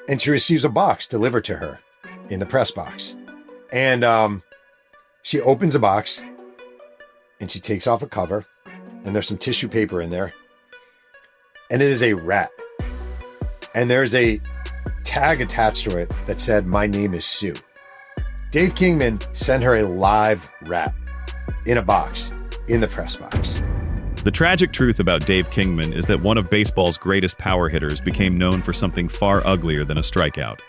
and she receives a box delivered to her in the press box. And she opens a box and she takes off a cover, and there's some tissue paper in there. And it is a rat. And there's a tag attached to it that said, "My name is Sue." Dave Kingman sent her a live rat in a box, in the press box. The tragic truth about Dave Kingman is that one of baseball's greatest power hitters became known for something far uglier than a strikeout.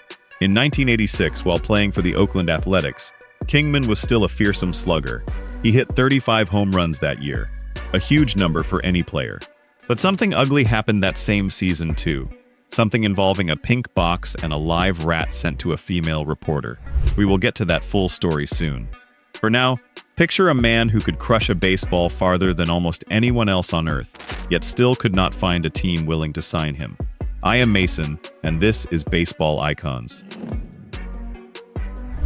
In 1986, while playing for the Oakland Athletics, Kingman was still a fearsome slugger. He hit 35 home runs that year, a huge number for any player. But something ugly happened that same season too. Something involving a pink box and a live rat sent to a female reporter. We will get to that full story soon. For now, picture a man who could crush a baseball farther than almost anyone else on earth, yet still could not find a team willing to sign him. I am Mason, and this is Baseball Icons.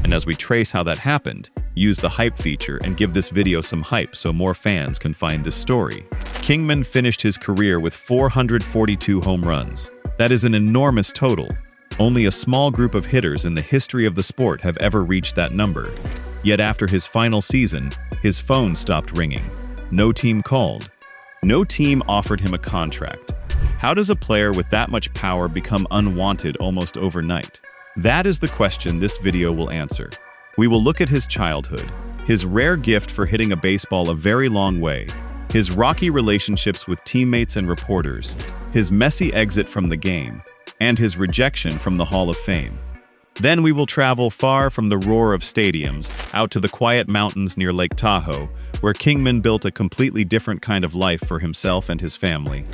And as we trace how that happened, use the hype feature and give this video some hype so more fans can find this story. Kingman finished his career with 442 home runs. That is an enormous total. Only a small group of hitters in the history of the sport have ever reached that number. Yet after his final season, his phone stopped ringing. No team called. No team offered him a contract. How does a player with that much power become unwanted almost overnight? That is the question this video will answer. We will look at his childhood, his rare gift for hitting a baseball a very long way, his rocky relationships with teammates and reporters, his messy exit from the game, and his rejection from the Hall of Fame. Then we will travel far from the roar of stadiums, out to the quiet mountains near Lake Tahoe, where Kingman built a completely different kind of life for himself and his family.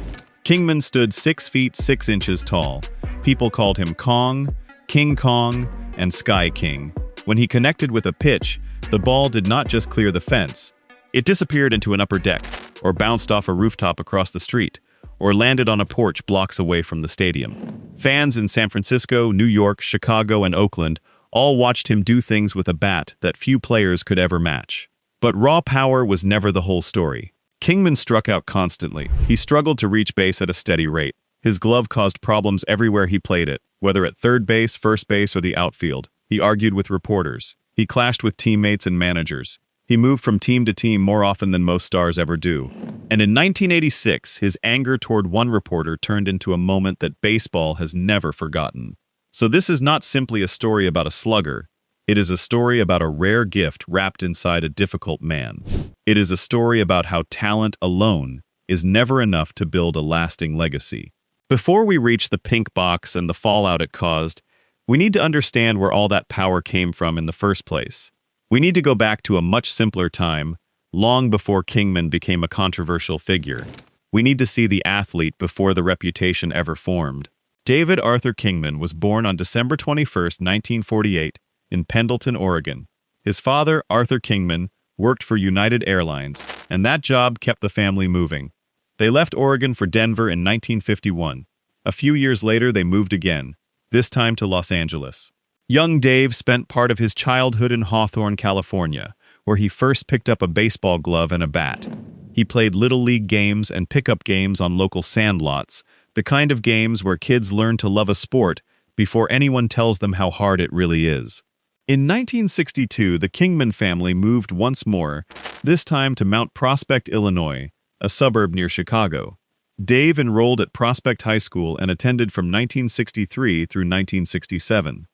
Kingman stood 6 feet 6 inches tall. People called him Kong, King Kong, and Sky King. When he connected with a pitch, the ball did not just clear the fence. It disappeared into an upper deck, or bounced off a rooftop across the street, or landed on a porch blocks away from the stadium. Fans in San Francisco, New York, Chicago, and Oakland all watched him do things with a bat that few players could ever match. But raw power was never the whole story. Kingman struck out constantly. He struggled to reach base at a steady rate. His glove caused problems everywhere he played it, whether at third base, first base, or the outfield. He argued with reporters. He clashed with teammates and managers. He moved from team to team more often than most stars ever do. And in 1986, his anger toward one reporter turned into a moment that baseball has never forgotten. So this is not simply a story about a slugger. It is a story about a rare gift wrapped inside a difficult man. It is a story about how talent alone is never enough to build a lasting legacy. Before we reach the pink box and the fallout it caused, we need to understand where all that power came from in the first place. We need to go back to a much simpler time, long before Kingman became a controversial figure. We need to see the athlete before the reputation ever formed. David Arthur Kingman was born on December 21, 1948, in Pendleton, Oregon. His father, Arthur Kingman, worked for United Airlines, and that job kept the family moving. They left Oregon for Denver in 1951. A few years later, they moved again, this time to Los Angeles. Young Dave spent part of his childhood in Hawthorne, California, where he first picked up a baseball glove and a bat. He played little league games and pickup games on local sandlots, the kind of games where kids learn to love a sport before anyone tells them how hard it really is. In 1962, the Kingman family moved once more, this time to Mount Prospect, Illinois, a suburb near Chicago. Dave enrolled at Prospect High School and attended from 1963 through 1967.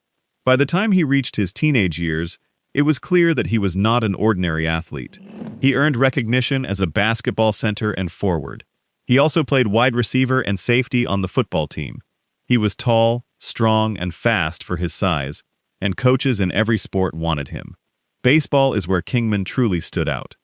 By the time he reached his teenage years, it was clear that he was not an ordinary athlete. He earned recognition as a basketball center and forward. He also played wide receiver and safety on the football team. He was tall, strong, and fast for his size, and coaches in every sport wanted him. Baseball is where Kingman truly stood out.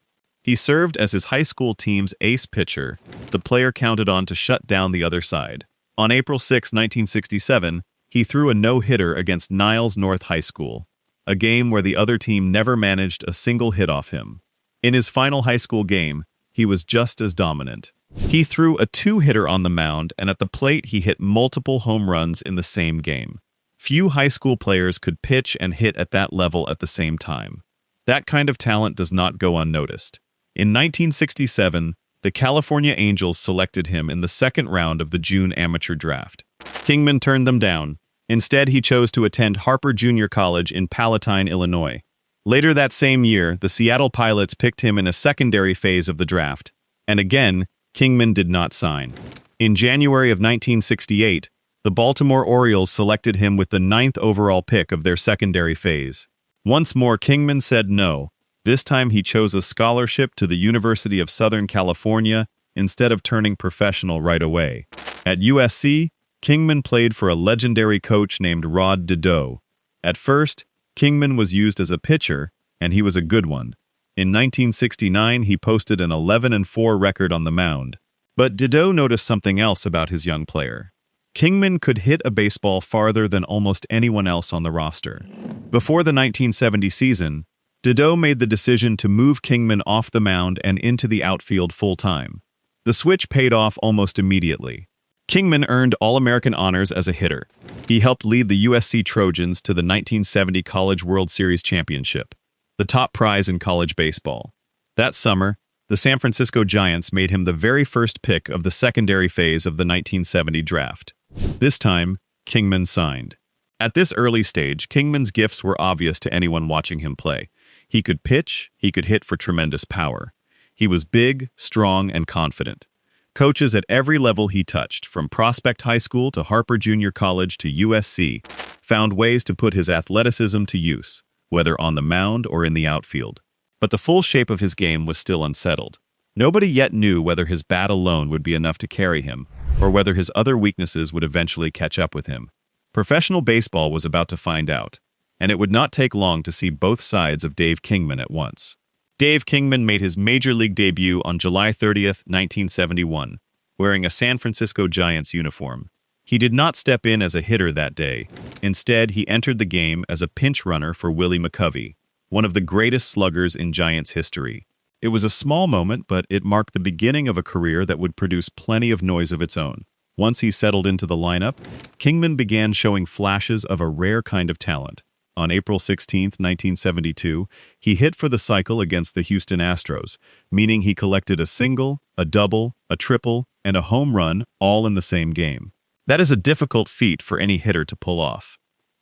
He served as his high school team's ace pitcher, the player counted on to shut down the other side. On April 6, 1967, he threw a no-hitter against Niles North High School, a game where the other team never managed a single hit off him. In his final high school game, he was just as dominant. He threw a two-hitter on the mound, and at the plate he hit multiple home runs in the same game. Few high school players could pitch and hit at that level at the same time. That kind of talent does not go unnoticed. In 1967, the California Angels selected him in the second round of the June amateur draft. Kingman turned them down. Instead, he chose to attend Harper Junior College in Palatine, Illinois. Later that same year, the Seattle Pilots picked him in a secondary phase of the draft. And again, Kingman did not sign. In January of 1968, the Baltimore Orioles selected him with the 9th overall pick of their secondary phase. Once more, Kingman said no. This time he chose a scholarship to the University of Southern California instead of turning professional right away. At USC, Kingman played for a legendary coach named Rod Dedeaux. At first, Kingman was used as a pitcher, and he was a good one. In 1969, he posted an 11-4 record on the mound. But Dedeaux noticed something else about his young player. Kingman could hit a baseball farther than almost anyone else on the roster. Before the 1970 season, Dedeaux made the decision to move Kingman off the mound and into the outfield full-time. The switch paid off almost immediately. Kingman earned All-American honors as a hitter. He helped lead the USC Trojans to the 1970 College World Series championship, the top prize in college baseball. That summer, the San Francisco Giants made him the very first pick of the secondary phase of the 1970 draft. This time, Kingman signed. At this early stage, Kingman's gifts were obvious to anyone watching him play. He could pitch, he could hit for tremendous power. He was big, strong, and confident. Coaches at every level he touched, from Prospect High School to Harper Junior College to USC, found ways to put his athleticism to use, whether on the mound or in the outfield. But the full shape of his game was still unsettled. Nobody yet knew whether his bat alone would be enough to carry him, or whether his other weaknesses would eventually catch up with him. Professional baseball was about to find out, and it would not take long to see both sides of Dave Kingman at once. Dave Kingman made his major league debut on July 30th, 1971, wearing a San Francisco Giants uniform. He did not step in as a hitter that day. Instead, he entered the game as a pinch runner for Willie McCovey, one of the greatest sluggers in Giants history. It was a small moment, but it marked the beginning of a career that would produce plenty of noise of its own. Once he settled into the lineup, Kingman began showing flashes of a rare kind of talent. On April 16, 1972, he hit for the cycle against the Houston Astros, meaning he collected a single, a double, a triple, and a home run all in the same game. That is a difficult feat for any hitter to pull off.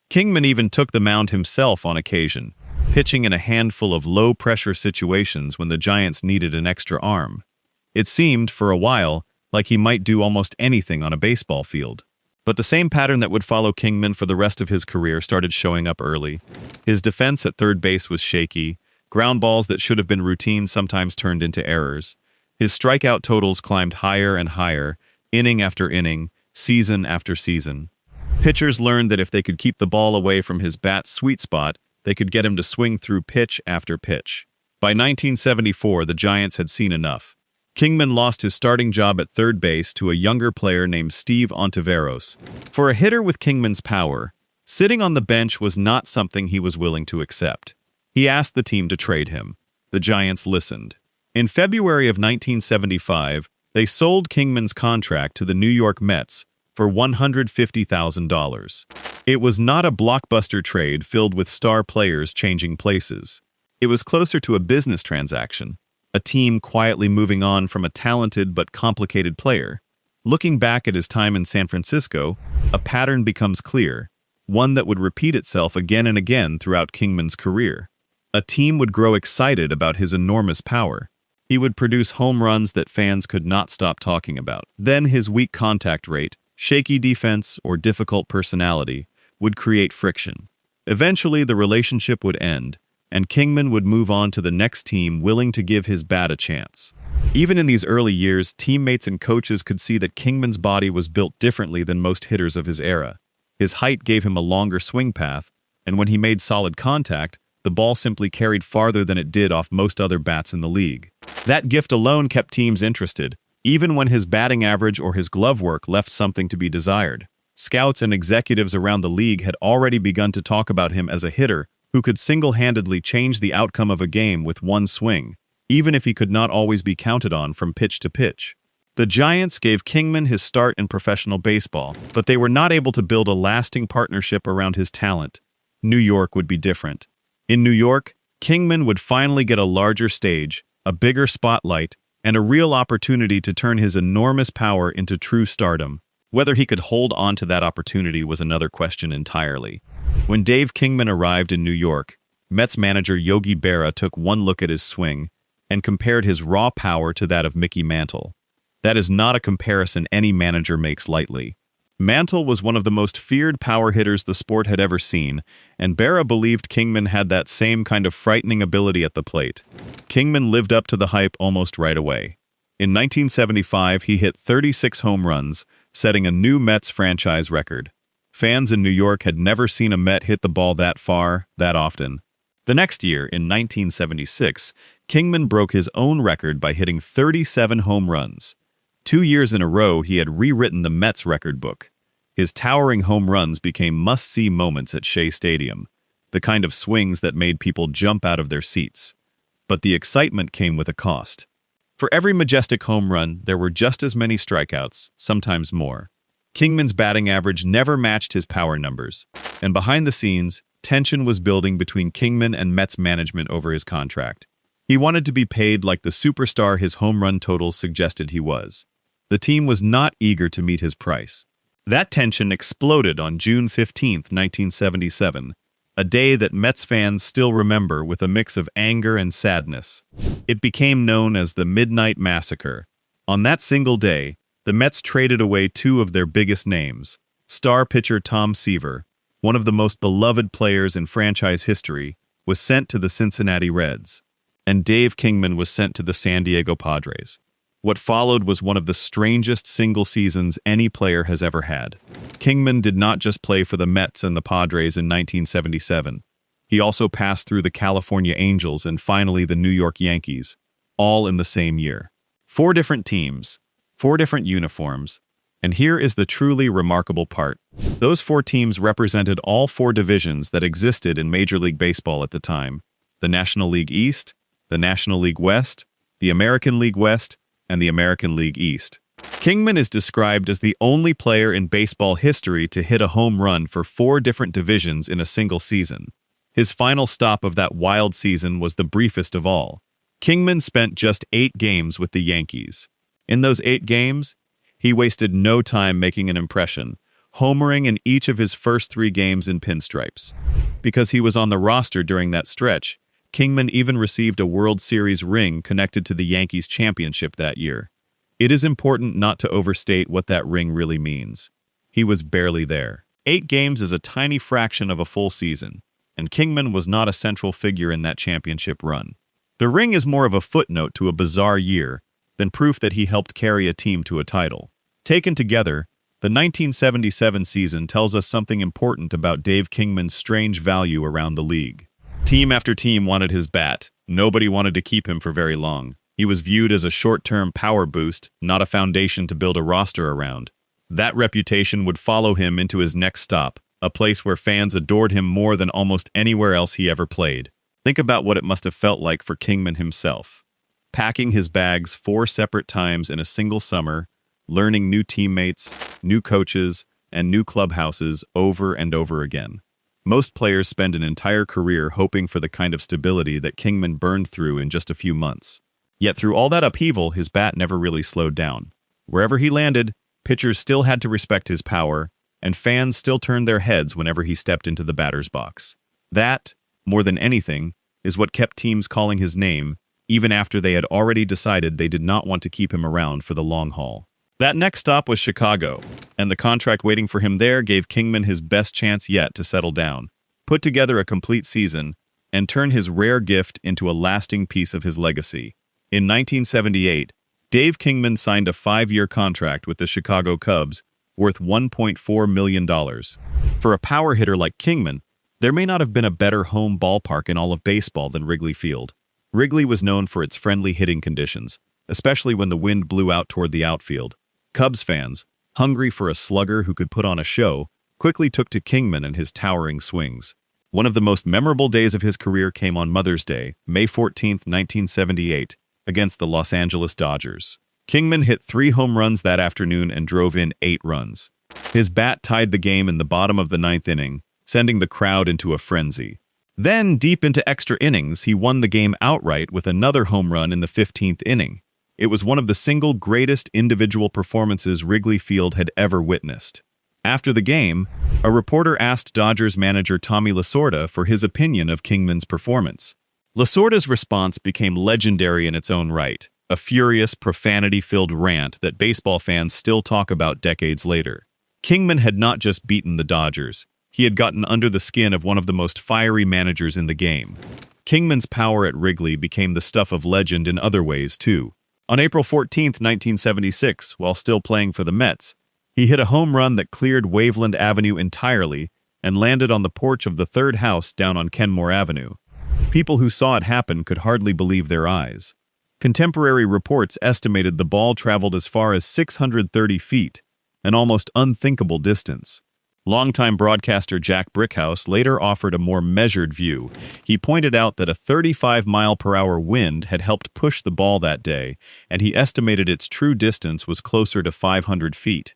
Kingman even took the mound himself on occasion, pitching in a handful of low-pressure situations when the Giants needed an extra arm. It seemed, for a while, like he might do almost anything on a baseball field. But the same pattern that would follow Kingman for the rest of his career started showing up early. His defense at third base was shaky. Ground balls that should have been routine sometimes turned into errors. His strikeout totals climbed higher and higher, inning after inning, season after season. Pitchers learned that if they could keep the ball away from his bat's sweet spot, they could get him to swing through pitch after pitch. By 1974, the Giants had seen enough. Kingman lost his starting job at third base to a younger player named Steve Ontiveros. For a hitter with Kingman's power, sitting on the bench was not something he was willing to accept. He asked the team to trade him. The Giants listened. In February of 1975, they sold Kingman's contract to the New York Mets for $150,000. It was not a blockbuster trade filled with star players changing places. It was closer to a business transaction, a team quietly moving on from a talented but complicated player. Looking back at his time in San Francisco, a pattern becomes clear, one that would repeat itself again and again throughout Kingman's career. A team would grow excited about his enormous power. He would produce home runs that fans could not stop talking about. Then his weak contact rate, shaky defense, or difficult personality would create friction. Eventually, the relationship would end, and Kingman would move on to the next team willing to give his bat a chance. Even in these early years, teammates and coaches could see that Kingman's body was built differently than most hitters of his era. His height gave him a longer swing path, and when he made solid contact, the ball simply carried farther than it did off most other bats in the league. That gift alone kept teams interested, even when his batting average or his glove work left something to be desired. Scouts and executives around the league had already begun to talk about him as a hitter who could single-handedly change the outcome of a game with one swing, even if he could not always be counted on from pitch to pitch. The Giants gave Kingman his start in professional baseball, but they were not able to build a lasting partnership around his talent. New York would be different. In New York, Kingman would finally get a larger stage, a bigger spotlight, and a real opportunity to turn his enormous power into true stardom. Whether he could hold on to that opportunity was another question entirely. When Dave Kingman arrived in New York, Mets manager Yogi Berra took one look at his swing and compared his raw power to that of Mickey Mantle. That is not a comparison any manager makes lightly. Mantle was one of the most feared power hitters the sport had ever seen, and Berra believed Kingman had that same kind of frightening ability at the plate. Kingman lived up to the hype almost right away. In 1975, he hit 36 home runs, setting a new Mets franchise record. Fans in New York had never seen a Met hit the ball that far, that often. The next year, in 1976, Kingman broke his own record by hitting 37 home runs. 2 years in a row, he had rewritten the Mets record book. His towering home runs became must-see moments at Shea Stadium, the kind of swings that made people jump out of their seats. But the excitement came with a cost. For every majestic home run, there were just as many strikeouts, sometimes more. Kingman's batting average never matched his power numbers, and behind the scenes, tension was building between Kingman and Mets management over his contract. He wanted to be paid like the superstar his home run totals suggested he was. The team was not eager to meet his price. That tension exploded on June 15, 1977, a day that Mets fans still remember with a mix of anger and sadness. It became known as the Midnight Massacre. On that single day, the Mets traded away two of their biggest names. Star pitcher Tom Seaver, one of the most beloved players in franchise history, was sent to the Cincinnati Reds, and Dave Kingman was sent to the San Diego Padres. What followed was one of the strangest single seasons any player has ever had. Kingman did not just play for the Mets and the Padres in 1977. He also passed through the California Angels and finally the New York Yankees, all in the same year. 4 different teams, 4 different uniforms, and here is the truly remarkable part. Those 4 teams represented all 4 divisions that existed in Major League Baseball at the time: the National League East, the National League West, the American League West, and the American League East. Kingman is described as the only player in baseball history to hit a home run for 4 different divisions in a single season. His final stop of that wild season was the briefest of all. Kingman spent just 8 games with the Yankees. In those 8 games, he wasted no time making an impression, homering in each of his first 3 games in pinstripes. Because he was on the roster during that stretch, Kingman even received a World Series ring connected to the Yankees' championship that year. It is important not to overstate what that ring really means. He was barely there. 8 games is a tiny fraction of a full season, and Kingman was not a central figure in that championship run. The ring is more of a footnote to a bizarre year than proof that he helped carry a team to a title. Taken together, the 1977 season tells us something important about Dave Kingman's strange value around the league. Team after team wanted his bat. Nobody wanted to keep him for very long. He was viewed as a short-term power boost, not a foundation to build a roster around. That reputation would follow him into his next stop, a place where fans adored him more than almost anywhere else he ever played. Think about what it must have felt like for Kingman himself. Packing his bags 4 separate times in a single summer, learning new teammates, new coaches, and new clubhouses over and over again. Most players spend an entire career hoping for the kind of stability that Kingman burned through in just a few months. Yet through all that upheaval, his bat never really slowed down. Wherever he landed, pitchers still had to respect his power, and fans still turned their heads whenever he stepped into the batter's box. That, more than anything, is what kept teams calling his name, even after they had already decided they did not want to keep him around for the long haul. That next stop was Chicago, and the contract waiting for him there gave Kingman his best chance yet to settle down, put together a complete season, and turn his rare gift into a lasting piece of his legacy. In 1978, Dave Kingman signed a 5-year contract with the Chicago Cubs worth $1.4 million. For a power hitter like Kingman, there may not have been a better home ballpark in all of baseball than Wrigley Field. Wrigley was known for its friendly hitting conditions, especially when the wind blew out toward the outfield. Cubs fans, hungry for a slugger who could put on a show, quickly took to Kingman and his towering swings. One of the most memorable days of his career came on Mother's Day, May 14, 1978, against the Los Angeles Dodgers. Kingman hit 3 home runs that afternoon and drove in 8 runs. His bat tied the game in the bottom of the 9th inning, sending the crowd into a frenzy. Then, deep into extra innings, he won the game outright with another home run in the 15th inning. It was one of the single greatest individual performances Wrigley Field had ever witnessed. After the game, a reporter asked Dodgers manager Tommy Lasorda for his opinion of Kingman's performance. Lasorda's response became legendary in its own right, a furious, profanity-filled rant that baseball fans still talk about decades later. Kingman had not just beaten the Dodgers, he had gotten under the skin of one of the most fiery managers in the game. Kingman's power at Wrigley became the stuff of legend in other ways, too. On April 14, 1976, while still playing for the Mets, he hit a home run that cleared Waveland Avenue entirely and landed on the porch of the third house down on Kenmore Avenue. People who saw it happen could hardly believe their eyes. Contemporary reports estimated the ball traveled as far as 630 feet, an almost unthinkable distance. Longtime broadcaster Jack Brickhouse later offered a more measured view. He pointed out that a 35-mile-per-hour wind had helped push the ball that day, and he estimated its true distance was closer to 500 feet.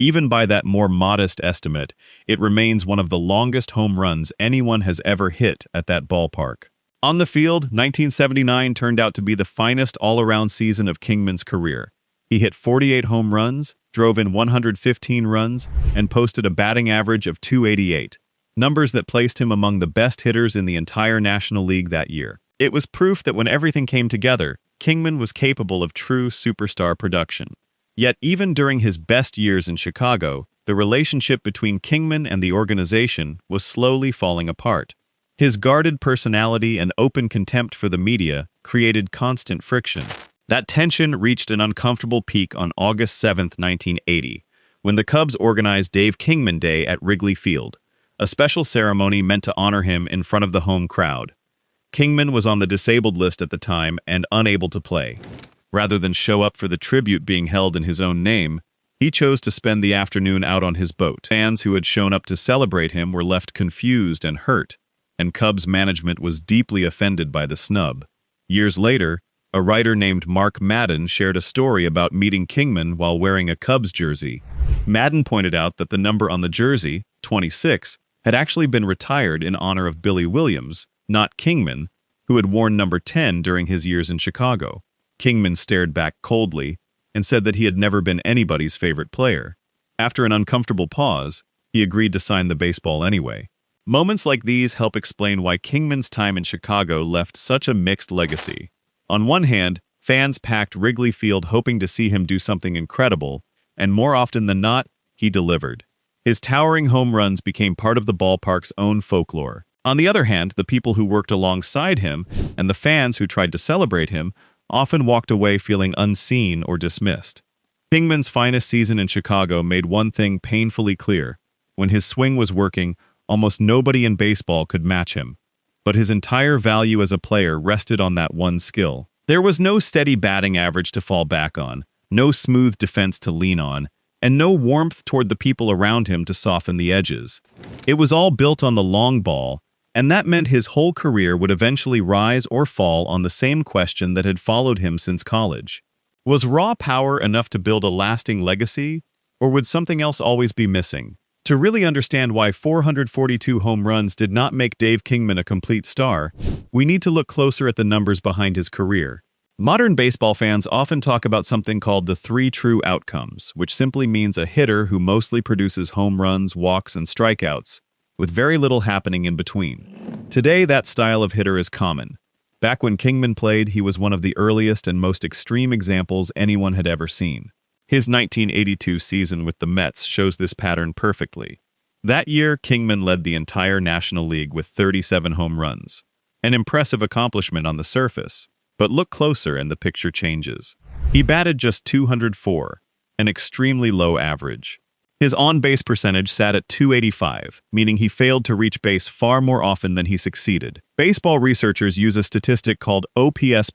Even by that more modest estimate, it remains one of the longest home runs anyone has ever hit at that ballpark. On the field, 1979 turned out to be the finest all-around season of Kingman's career. He hit 48 home runs, drove in 115 runs, and posted a batting average of .288, numbers that placed him among the best hitters in the entire National League that year. It was proof that when everything came together, Kingman was capable of true superstar production. Yet even during his best years in Chicago, the relationship between Kingman and the organization was slowly falling apart. His guarded personality and open contempt for the media created constant friction. That tension reached an uncomfortable peak on August 7, 1980, when the Cubs organized Dave Kingman Day at Wrigley Field, a special ceremony meant to honor him in front of the home crowd. Kingman was on the disabled list at the time and unable to play. Rather than show up for the tribute being held in his own name, he chose to spend the afternoon out on his boat. Fans who had shown up to celebrate him were left confused and hurt, and Cubs management was deeply offended by the snub. Years later, a writer named Mark Madden shared a story about meeting Kingman while wearing a Cubs jersey. Madden pointed out that the number on the jersey, 26, had actually been retired in honor of Billy Williams, not Kingman, who had worn number 10 during his years in Chicago. Kingman stared back coldly and said that he had never been anybody's favorite player. After an uncomfortable pause, he agreed to sign the baseball anyway. Moments like these help explain why Kingman's time in Chicago left such a mixed legacy. On one hand, fans packed Wrigley Field hoping to see him do something incredible, and more often than not, he delivered. His towering home runs became part of the ballpark's own folklore. On the other hand, the people who worked alongside him and the fans who tried to celebrate him often walked away feeling unseen or dismissed. Kingman's finest season in Chicago made one thing painfully clear. When his swing was working, almost nobody in baseball could match him. But his entire value as a player rested on that one skill. There was no steady batting average to fall back on, no smooth defense to lean on, and no warmth toward the people around him to soften the edges. It was all built on the long ball, and that meant his whole career would eventually rise or fall on the same question that had followed him since college. Was raw power enough to build a lasting legacy, or would something else always be missing? To really understand why 442 home runs did not make Dave Kingman a complete star, we need to look closer at the numbers behind his career. Modern baseball fans often talk about something called the 3 true outcomes, which simply means a hitter who mostly produces home runs, walks, and strikeouts, with very little happening in between. Today, that style of hitter is common. Back when Kingman played, he was one of the earliest and most extreme examples anyone had ever seen. His 1982 season with the Mets shows this pattern perfectly. That year, Kingman led the entire National League with 37 home runs. An impressive accomplishment on the surface, but look closer and the picture changes. He batted just .204, an extremely low average. His on-base percentage sat at .285, meaning he failed to reach base far more often than he succeeded. Baseball researchers use a statistic called OPS+,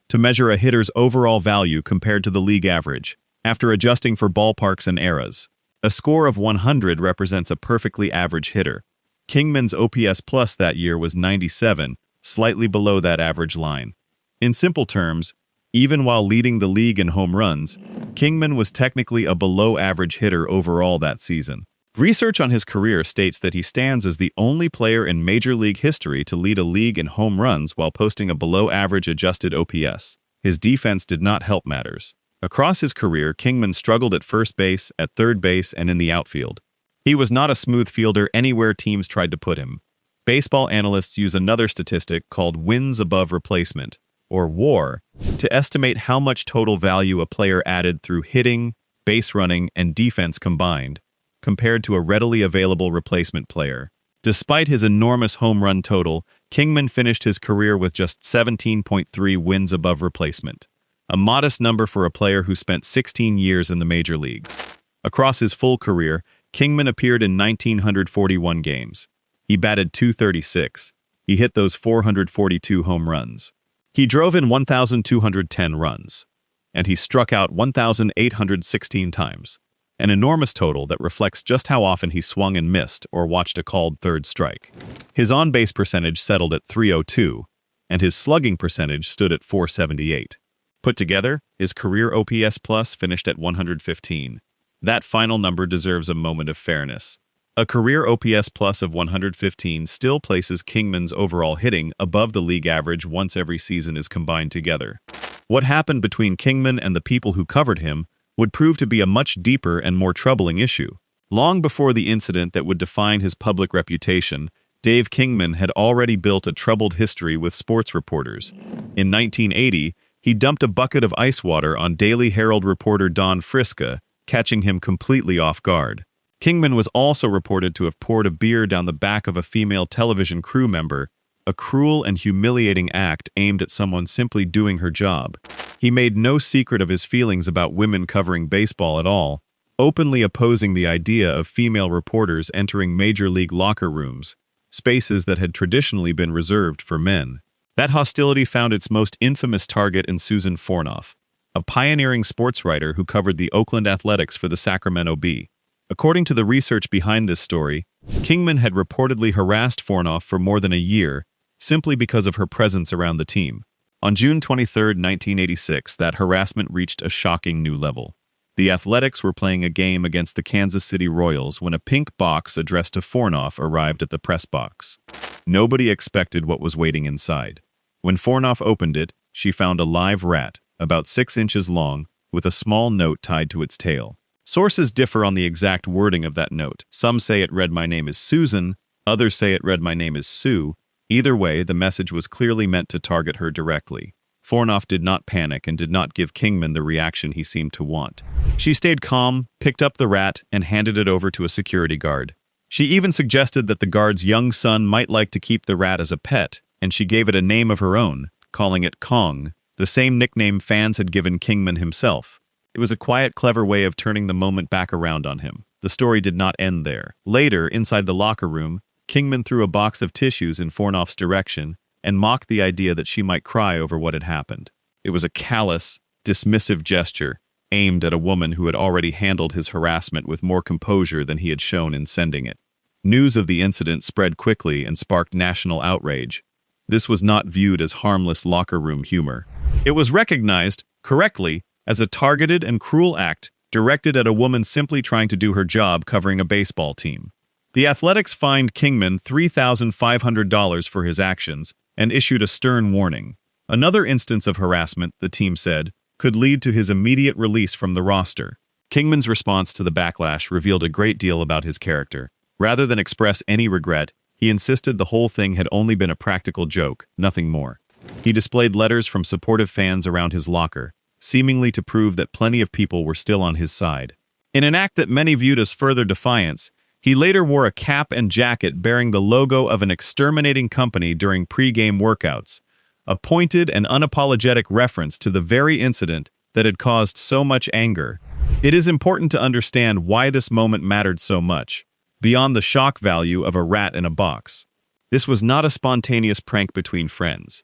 to measure a hitter's overall value compared to the league average, after adjusting for ballparks and eras. A score of 100 represents a perfectly average hitter. Kingman's OPS plus that year was 97, slightly below that average line. In simple terms, even while leading the league in home runs, Kingman was technically a below-average hitter overall that season. Research on his career states that he stands as the only player in Major League history to lead a league in home runs while posting a below-average adjusted OPS. His defense did not help matters. Across his career, Kingman struggled at first base, at third base, and in the outfield. He was not a smooth fielder anywhere teams tried to put him. Baseball analysts use another statistic called wins above replacement, or WAR, to estimate how much total value a player added through hitting, base running, and defense combined, compared to a readily available replacement player. Despite his enormous home run total, Kingman finished his career with just 17.3 wins above replacement, a modest number for a player who spent 16 years in the major leagues. Across his full career, Kingman appeared in 1,941 games. He batted .236. He hit those 442 home runs. He drove in 1,210 runs. And he struck out 1,816 times, an enormous total that reflects just how often he swung and missed or watched a called third strike. His on-base percentage settled at .302, and his slugging percentage stood at .478. Put together, his career OPS plus finished at 115. That final number deserves a moment of fairness. A career OPS plus of 115 still places Kingman's overall hitting above the league average once every season is combined together. What happened between Kingman and the people who covered him would prove to be a much deeper and more troubling issue. Long before the incident that would define his public reputation, Dave Kingman had already built a troubled history with sports reporters. In 1980, he dumped a bucket of ice water on Daily Herald reporter Don Friska, catching him completely off guard. Kingman was also reported to have poured a beer down the back of a female television crew member, a cruel and humiliating act aimed at someone simply doing her job. He made no secret of his feelings about women covering baseball at all, openly opposing the idea of female reporters entering major league locker rooms, spaces that had traditionally been reserved for men. That hostility found its most infamous target in Susan Fornoff, a pioneering sports writer who covered the Oakland Athletics for the Sacramento Bee. According to the research behind this story, Kingman had reportedly harassed Fornoff for more than a year, simply because of her presence around the team. On June 23, 1986, that harassment reached a shocking new level. The Athletics were playing a game against the Kansas City Royals when a pink box addressed to Fornoff arrived at the press box. Nobody expected what was waiting inside. When Fornoff opened it, she found a live rat, about 6 inches long, with a small note tied to its tail. Sources differ on the exact wording of that note. Some say it read, "My name is Susan," others say it read, "My name is Sue." Either way, the message was clearly meant to target her directly. Fornoff did not panic and did not give Kingman the reaction he seemed to want. She stayed calm, picked up the rat, and handed it over to a security guard. She even suggested that the guard's young son might like to keep the rat as a pet, and she gave it a name of her own, calling it Kong, the same nickname fans had given Kingman himself. It was a quiet, clever way of turning the moment back around on him. The story did not end there. Later, inside the locker room, Kingman threw a box of tissues in Fornoff's direction and mocked the idea that she might cry over what had happened. It was a callous, dismissive gesture aimed at a woman who had already handled his harassment with more composure than he had shown in sending it. News of the incident spread quickly and sparked national outrage. This was not viewed as harmless locker room humor. It was recognized, correctly, as a targeted and cruel act directed at a woman simply trying to do her job covering a baseball team. The Athletics fined Kingman $3,500 for his actions and issued a stern warning. Another instance of harassment, the team said, could lead to his immediate release from the roster. Kingman's response to the backlash revealed a great deal about his character. Rather than express any regret, he insisted the whole thing had only been a practical joke, nothing more. He displayed letters from supportive fans around his locker, seemingly to prove that plenty of people were still on his side. In an act that many viewed as further defiance, he later wore a cap and jacket bearing the logo of an exterminating company during pre-game workouts, a pointed and unapologetic reference to the very incident that had caused so much anger. It is important to understand why this moment mattered so much, beyond the shock value of a rat in a box. This was not a spontaneous prank between friends.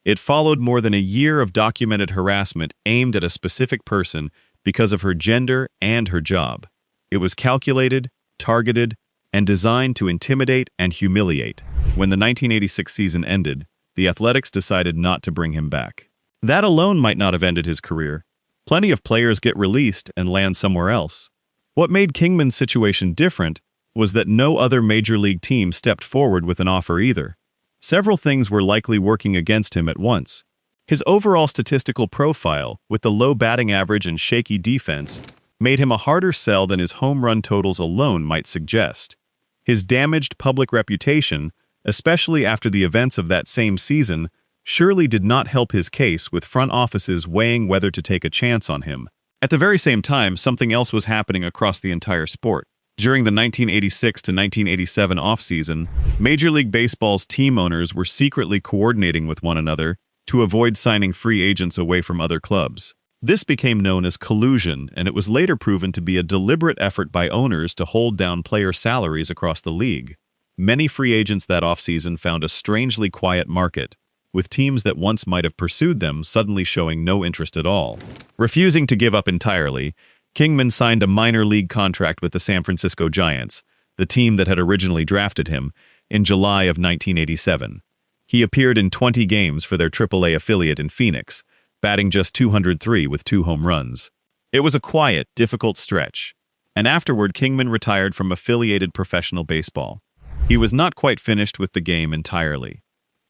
It followed more than a year of documented harassment aimed at a specific person because of her gender and her job. It was calculated, targeted, and designed to intimidate and humiliate. When the 1986 season ended, the Athletics decided not to bring him back. That alone might not have ended his career. Plenty of players get released and land somewhere else. What made Kingman's situation different was that no other major league team stepped forward with an offer either. Several things were likely working against him at once. His overall statistical profile, with the low batting average and shaky defense, made him a harder sell than his home run totals alone might suggest. His damaged public reputation, especially after the events of that same season, surely did not help his case, with front offices weighing whether to take a chance on him. At the very same time, something else was happening across the entire sport. During the 1986 to 1987 offseason, Major League Baseball's team owners were secretly coordinating with one another to avoid signing free agents away from other clubs. This became known as collusion, and it was later proven to be a deliberate effort by owners to hold down player salaries across the league. Many free agents that offseason found a strangely quiet market, with teams that once might have pursued them suddenly showing no interest at all. Refusing to give up entirely, Kingman signed a minor league contract with the San Francisco Giants, the team that had originally drafted him, in July of 1987. He appeared in 20 games for their AAA affiliate in Phoenix, batting just .203 with 2 home runs. It was a quiet, difficult stretch, and afterward Kingman retired from affiliated professional baseball. He was not quite finished with the game entirely.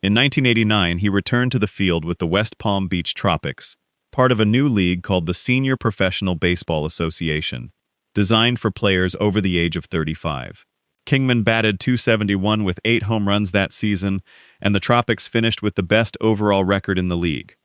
In 1989, he returned to the field with the West Palm Beach Tropics, part of a new league called the Senior Professional Baseball Association, designed for players over the age of 35. Kingman batted .271 with 8 home runs that season, and the Tropics finished with the best overall record in the league.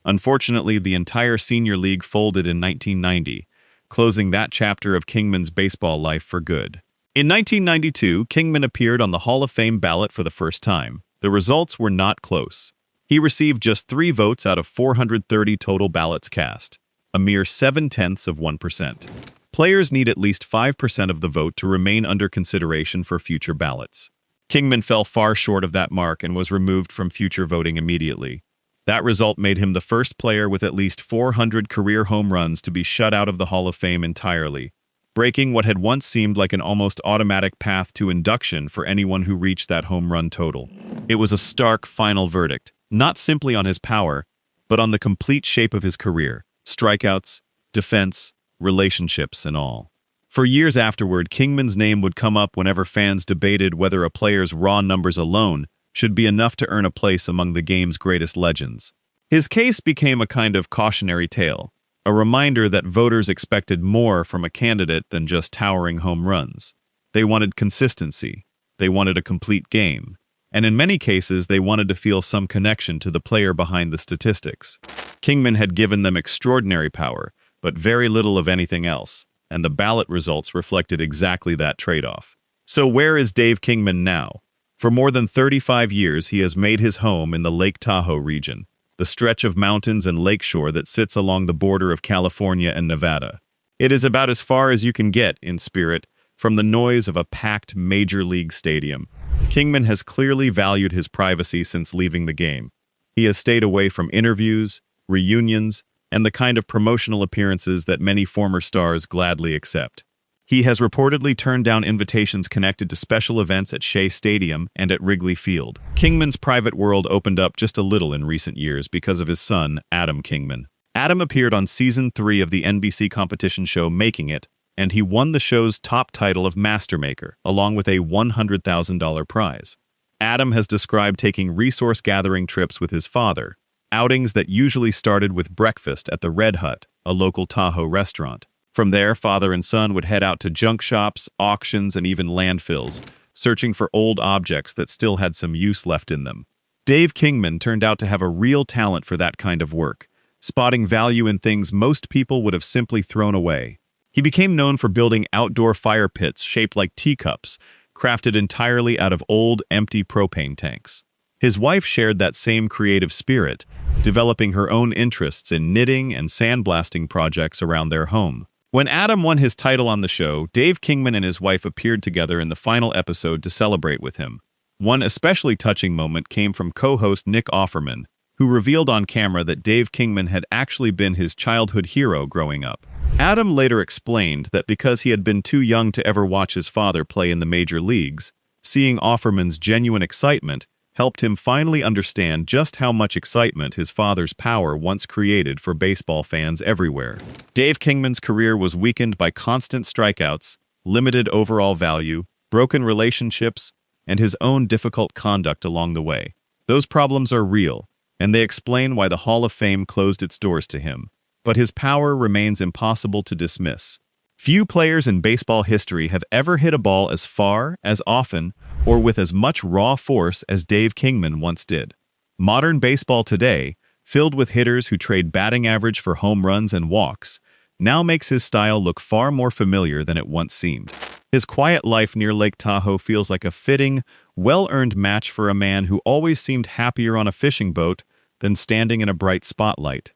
Unfortunately, the entire senior league folded in 1990, closing that chapter of Kingman's baseball life for good. In 1992, Kingman appeared on the Hall of Fame ballot for the first time. The results were not close. He received just 3 votes out of 430 total ballots cast, a mere 0.7%. Players need at least 5% of the vote to remain under consideration for future ballots. Kingman fell far short of that mark and was removed from future voting immediately. That result made him the first player with at least 400 career home runs to be shut out of the Hall of Fame entirely, breaking what had once seemed like an almost automatic path to induction for anyone who reached that home run total. It was a stark final verdict, not simply on his power, but on the complete shape of his career: strikeouts, defense, relationships, and all. For years afterward, Kingman's name would come up whenever fans debated whether a player's raw numbers alone should be enough to earn a place among the game's greatest legends. His case became a kind of cautionary tale, a reminder that voters expected more from a candidate than just towering home runs. They wanted consistency, they wanted a complete game, and in many cases they wanted to feel some connection to the player behind the statistics. Kingman had given them extraordinary power, but very little of anything else, and the ballot results reflected exactly that trade-off. So where is Dave Kingman now? For more than 35 years, he has made his home in the Lake Tahoe region, the stretch of mountains and lakeshore that sits along the border of California and Nevada. It is about as far as you can get, in spirit, from the noise of a packed major league stadium. Kingman has clearly valued his privacy since leaving the game. He has stayed away from interviews, reunions, and the kind of promotional appearances that many former stars gladly accept. He has reportedly turned down invitations connected to special events at Shea Stadium and at Wrigley Field. Kingman's private world opened up just a little in recent years because of his son, Adam Kingman. Adam appeared on Season 3 of the NBC competition show Making It, and he won the show's top title of Master Maker, along with a $100,000 prize. Adam has described taking resource-gathering trips with his father, outings that usually started with breakfast at the Red Hut, a local Tahoe restaurant. From there, father and son would head out to junk shops, auctions, and even landfills, searching for old objects that still had some use left in them. Dave Kingman turned out to have a real talent for that kind of work, spotting value in things most people would have simply thrown away. He became known for building outdoor fire pits shaped like teacups, crafted entirely out of old, empty propane tanks. His wife shared that same creative spirit, developing her own interests in knitting and sandblasting projects around their home. When Adam won his title on the show, Dave Kingman and his wife appeared together in the final episode to celebrate with him. One especially touching moment came from co-host Nick Offerman, who revealed on camera that Dave Kingman had actually been his childhood hero growing up. Adam later explained that because he had been too young to ever watch his father play in the major leagues, seeing Offerman's genuine excitement helped him finally understand just how much excitement his father's power once created for baseball fans everywhere. Dave Kingman's career was weakened by constant strikeouts, limited overall value, broken relationships, and his own difficult conduct along the way. Those problems are real, and they explain why the Hall of Fame closed its doors to him. But his power remains impossible to dismiss. Few players in baseball history have ever hit a ball as far, as often, or with as much raw force as Dave Kingman once did. Modern baseball today, filled with hitters who trade batting average for home runs and walks, now makes his style look far more familiar than it once seemed. His quiet life near Lake Tahoe feels like a fitting, well-earned match for a man who always seemed happier on a fishing boat than standing in a bright spotlight.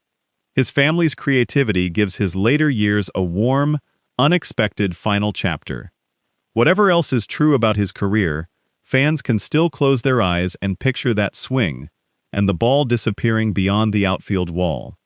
His family's creativity gives his later years a warm, unexpected final chapter. Whatever else is true about his career, fans can still close their eyes and picture that swing, and the ball disappearing beyond the outfield wall.